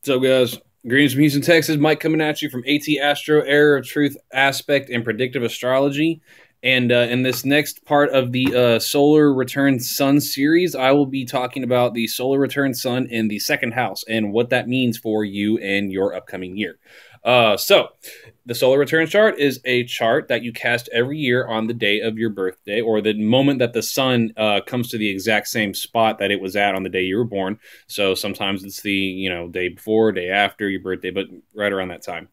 So, guys, greetings from Houston, Texas. Mike coming at you from AT Astro, Error of Truth, Aspect, and Predictive Astrology. And in this next part of the Solar Return Sun series, I will be talking about the Solar Return Sun in the second house and what that means for you and your upcoming year. So, the solar return chart is a chart that you cast every year on the day of your birthday, or the moment that the sun comes to the exact same spot that it was at on the day you were born. So sometimes it's the day before, day after your birthday, but right around that time.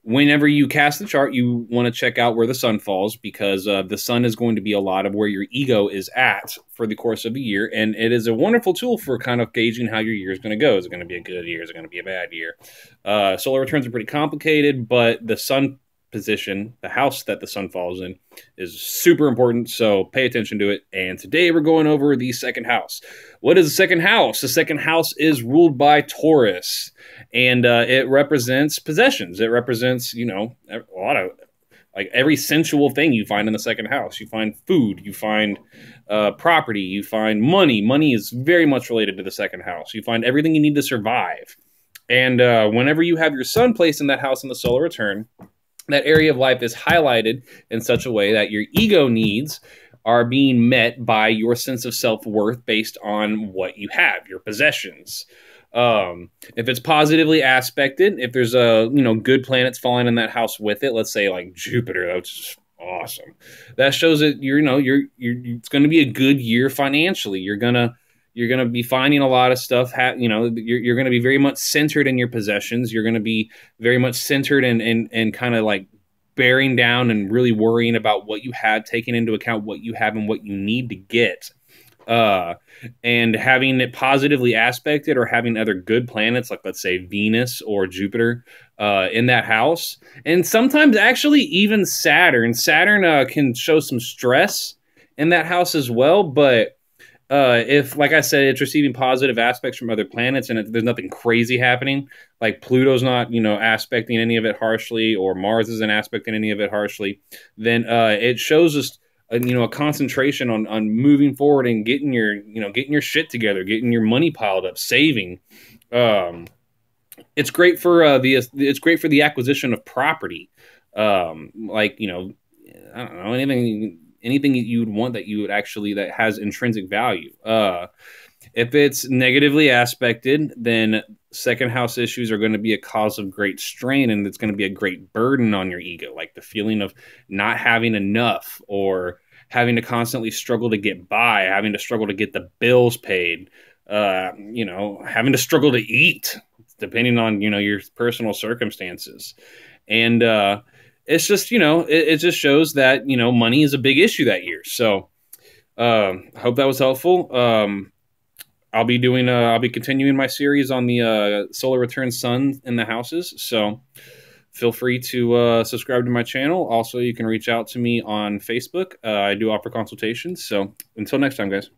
Whenever you cast the chart, you want to check out where the sun falls, because the sun is going to be a lot of where your ego is at for the course of the year. And it is a wonderful tool for kind of gauging how your year is going to go. Is it going to be a good year? Is it going to be a bad year? Solar returns are pretty complicated, but the sun position, the house that the sun falls in, is super important. So pay attention to it. And today we're going over the second house. What is the second house? The second house is ruled by Taurus. And it represents possessions. It represents, a lot of, like, every sensual thing you find in the second house. You find food, you find property, you find money. Money is very much related to the second house. You find everything you need to survive. And whenever you have your sun placed in that house in the solar return, that area of life is highlighted in such a way that your ego needs are being met by your sense of self-worth based on what you have, your possessions. If it's positively aspected, if there's good planets falling in that house with it, let's say like Jupiter, that's awesome. That shows that it's going to be a good year financially. You're gonna be finding a lot of stuff. You're going to be very much centered in your possessions. You're going to be very much centered and kind of like bearing down and really worrying about what you have, taking into account what you have and what you need to get. And having it positively aspected, or having other good planets, like let's say Venus or Jupiter, in that house. And sometimes actually even Saturn. Saturn can show some stress in that house as well, but if, like I said, it's receiving positive aspects from other planets and there's nothing crazy happening, like Pluto's not, aspecting any of it harshly, or Mars isn't aspecting any of it harshly, then it shows us a concentration on moving forward and getting your shit together, getting your money piled up, saving. It's great for the acquisition of property. I don't know, anything that you would want that has intrinsic value. If it's negatively aspected, then second house issues are going to be a cause of great strain, and it's going to be a great burden on your ego, like the feeling of not having enough, or having to constantly struggle to get by, having to struggle to get the bills paid, having to struggle to eat, depending on, your personal circumstances. And it's just, it just shows that, money is a big issue that year. So I hope that was helpful. I'll be continuing my series on the solar return sun in the houses. So feel free to subscribe to my channel. Also, you can reach out to me on Facebook. I do offer consultations. So until next time, guys.